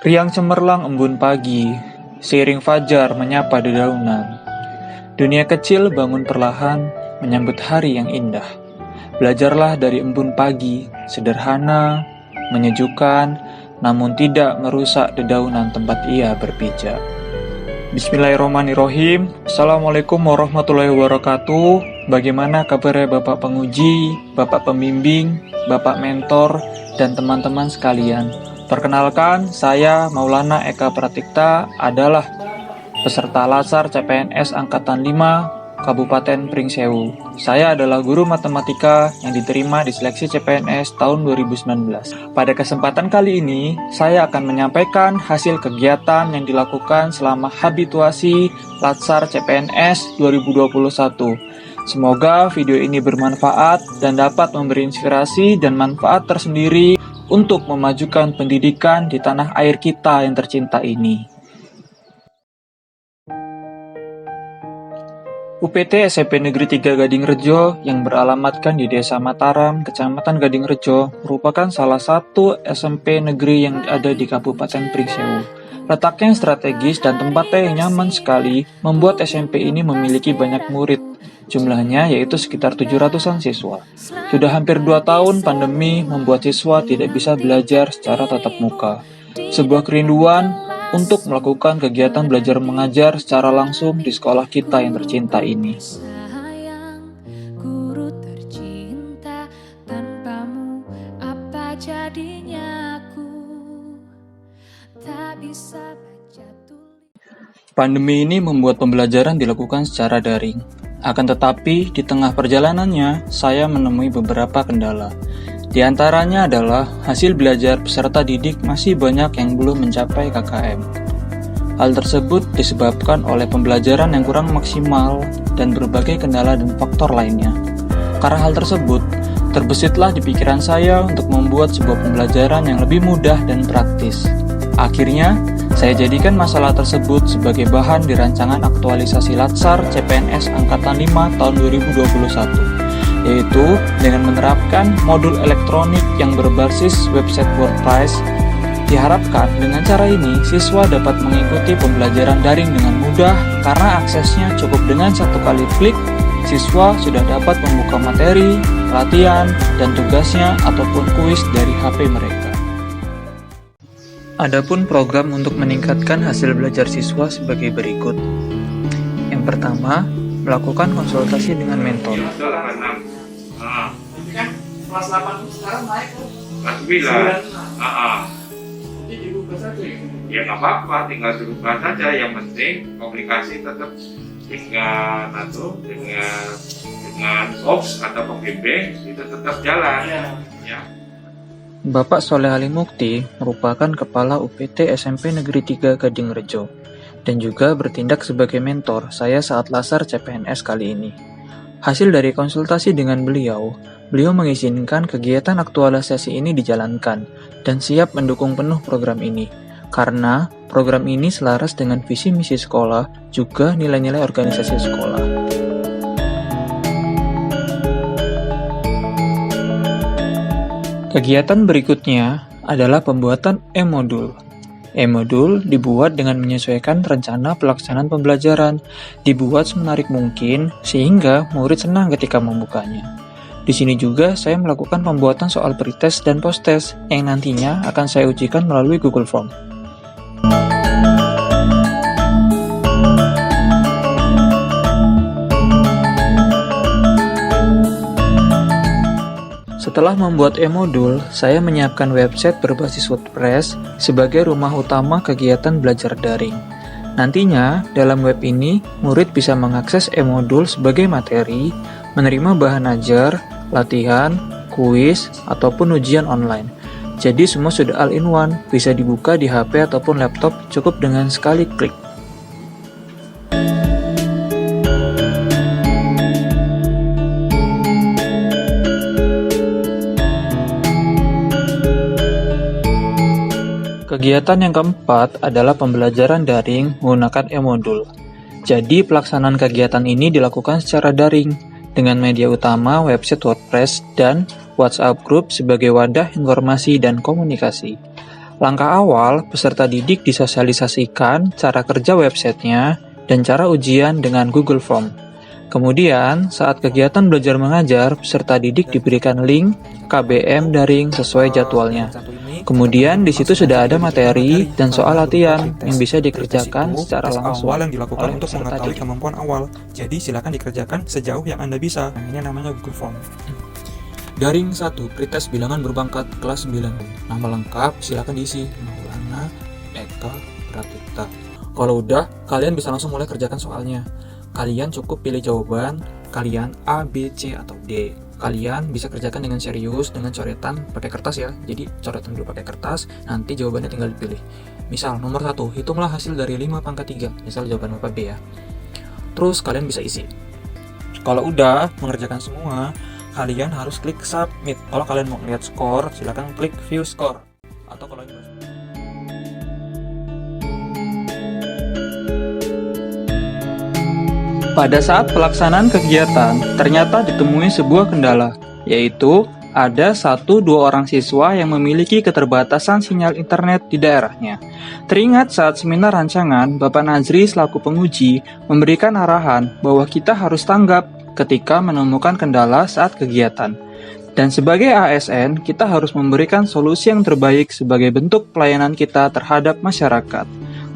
Riang cemerlang embun pagi, seiring fajar menyapa dedaunan. Dunia kecil bangun perlahan, menyambut hari yang indah. Belajarlah dari embun pagi, sederhana, menyejukkan, namun tidak merusak dedaunan tempat ia berpijak. Bismillahirrahmanirrahim. Assalamualaikum warahmatullahi wabarakatuh. Bagaimana kabarnya Bapak Penguji, Bapak Pembimbing, Bapak Mentor, dan teman-teman sekalian? Perkenalkan, saya Maulana Eka Pratikta adalah peserta Latsar CPNS Angkatan 5 Kabupaten Pringsewu. Saya adalah guru matematika yang diterima di seleksi CPNS tahun 2019. Pada kesempatan kali ini, saya akan menyampaikan hasil kegiatan yang dilakukan selama habituasi Latsar CPNS 2021. Semoga video ini bermanfaat dan dapat memberi inspirasi dan manfaat tersendiri untuk memajukan pendidikan di tanah air kita yang tercinta ini. UPT SMP Negeri 3 Gadingrejo yang beralamatkan di Desa Mataram, Kecamatan Gadingrejo, merupakan salah satu SMP negeri yang ada di Kabupaten Pringsewu. Letaknya yang strategis dan tempatnya yang nyaman sekali membuat SMP ini memiliki banyak murid. Jumlahnya yaitu sekitar 700-an siswa. Sudah hampir 2 tahun pandemi membuat siswa tidak bisa belajar secara tatap muka. Sebuah kerinduan untuk melakukan kegiatan belajar mengajar secara langsung di sekolah kita yang tercinta ini. Sayang, guru tercinta, tanpamu apa jadinya aku tak bisa baca tulis. Pandemi ini membuat pembelajaran dilakukan secara daring. Akan tetapi, di tengah perjalanannya, saya menemui beberapa kendala. Di antaranya adalah hasil belajar peserta didik masih banyak yang belum mencapai KKM. Hal tersebut disebabkan oleh pembelajaran yang kurang maksimal dan berbagai kendala dan faktor lainnya. Karena hal tersebut, terbesitlah di pikiran saya untuk membuat sebuah pembelajaran yang lebih mudah dan praktis. Akhirnya, saya jadikan masalah tersebut sebagai bahan di rancangan aktualisasi Latsar CPNS Angkatan 5 tahun 2021. Yaitu dengan menerapkan modul elektronik yang berbasis website WordPress. Diharapkan dengan cara ini siswa dapat mengikuti pembelajaran daring dengan mudah karena aksesnya cukup dengan 1 kali klik, siswa sudah dapat membuka materi, latihan, dan tugasnya ataupun kuis dari HP mereka. Adapun program untuk meningkatkan hasil belajar siswa sebagai berikut. Yang pertama, melakukan konsultasi dengan mentor. Kelas 8 sekarang naik tuh. Kelas 9. Jadi dibuka saja ya. Ya nggak apa-apa, tinggal dirubah saja. Yang penting komunikasi tetap dengan Ops atau pembimbing itu tetap jalan. Ya. Bapak Soleh Ali Mukti merupakan Kepala UPT SMP Negeri 3 Gadingrejo dan juga bertindak sebagai mentor saya saat Latsar CPNS kali ini. Hasil dari konsultasi dengan beliau mengizinkan kegiatan aktualisasi ini dijalankan dan siap mendukung penuh program ini. Karena program ini selaras dengan visi misi sekolah, juga nilai-nilai organisasi sekolah. Kegiatan berikutnya adalah pembuatan e-modul. E-modul dibuat dengan menyesuaikan rencana pelaksanaan pembelajaran, dibuat semenarik mungkin sehingga murid senang ketika membukanya. Di sini juga saya melakukan pembuatan soal pretest dan posttest yang nantinya akan saya ujikan melalui Google Form. Setelah membuat e-modul, saya menyiapkan website berbasis WordPress sebagai rumah utama kegiatan belajar daring. Nantinya, dalam web ini, murid bisa mengakses e-modul sebagai materi, menerima bahan ajar, latihan, kuis, ataupun ujian online. Jadi semua sudah all-in-one, bisa dibuka di HP ataupun laptop cukup dengan sekali klik. Kegiatan yang keempat adalah pembelajaran daring menggunakan e-modul. Jadi pelaksanaan kegiatan ini dilakukan secara daring dengan media utama website WordPress dan WhatsApp Group sebagai wadah informasi dan komunikasi. Langkah awal, peserta didik disosialisasikan cara kerja websitenya dan cara ujian dengan Google Form. Kemudian, saat kegiatan belajar mengajar, peserta didik diberikan link KBM daring sesuai jadwalnya. Kemudian di situ sudah ada materi dan soal latihan yang bisa dikerjakan secara langsung awal yang dilakukan oleh untuk peserta mengetahui didik. kemampuan awal. Jadi silakan dikerjakan sejauh yang Anda bisa. Ini namanya Google Form. Daring 1, pretest bilangan berpangkat kelas 9. Nama lengkap silakan diisi. Maulana Eka Pratikta. Kalau udah, kalian bisa langsung mulai kerjakan soalnya. Kalian cukup pilih jawaban kalian A, B, C, atau D. Kalian bisa kerjakan dengan serius, dengan coretan pakai kertas ya. Jadi coretan dulu pakai kertas, nanti jawabannya tinggal dipilih. Misal nomor 1, hitunglah hasil dari 5 pangkat 3. Misal jawaban Bapak B ya. Terus kalian bisa isi. Kalau udah mengerjakan semua, kalian harus klik submit. Kalau kalian mau lihat skor, silakan klik view score. Atau kalau pada saat pelaksanaan kegiatan, ternyata ditemui sebuah kendala, yaitu ada 1-2 orang siswa yang memiliki keterbatasan sinyal internet di daerahnya. Teringat saat seminar rancangan, Bapak Nazri selaku penguji memberikan arahan bahwa kita harus tanggap ketika menemukan kendala saat kegiatan. Dan sebagai ASN, kita harus memberikan solusi yang terbaik sebagai bentuk pelayanan kita terhadap masyarakat.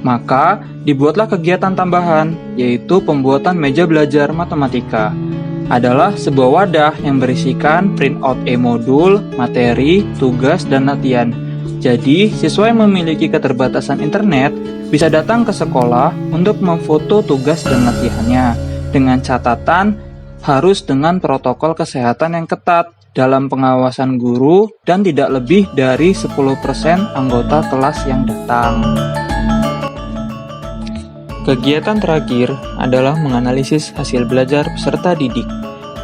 Maka, dibuatlah kegiatan tambahan, yaitu pembuatan meja belajar matematika. Adalah sebuah wadah yang berisikan printout e-modul, materi, tugas, dan latihan. Jadi, siswa yang memiliki keterbatasan internet bisa datang ke sekolah untuk memfoto tugas dan latihannya, dengan catatan harus dengan protokol kesehatan yang ketat dalam pengawasan guru dan tidak lebih dari 10% anggota kelas yang datang. Kegiatan terakhir adalah menganalisis hasil belajar peserta didik.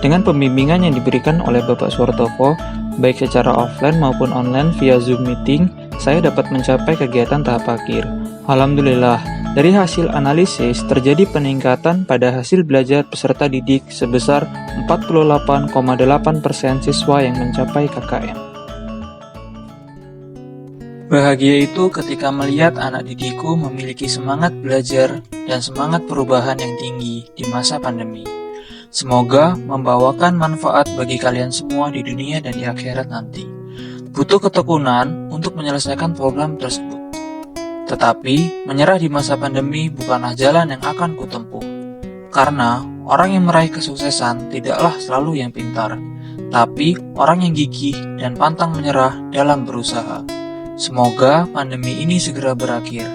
Dengan pembimbingan yang diberikan oleh Bapak Suwartofo, baik secara offline maupun online via Zoom meeting, saya dapat mencapai kegiatan tahap akhir. Alhamdulillah, dari hasil analisis terjadi peningkatan pada hasil belajar peserta didik sebesar 48,8% siswa yang mencapai KKM. Bahagia itu ketika melihat anak didikku memiliki semangat belajar dan semangat perubahan yang tinggi di masa pandemi. Semoga membawakan manfaat bagi kalian semua di dunia dan di akhirat nanti. Butuh ketekunan untuk menyelesaikan program tersebut. Tetapi, menyerah di masa pandemi bukanlah jalan yang akan kutempuh. Karena orang yang meraih kesuksesan tidaklah selalu yang pintar, tapi orang yang gigih dan pantang menyerah dalam berusaha. Semoga pandemi ini segera berakhir.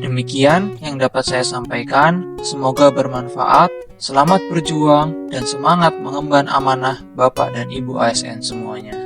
Demikian yang dapat saya sampaikan, semoga bermanfaat, selamat berjuang, dan semangat mengemban amanah Bapak dan Ibu ASN semuanya.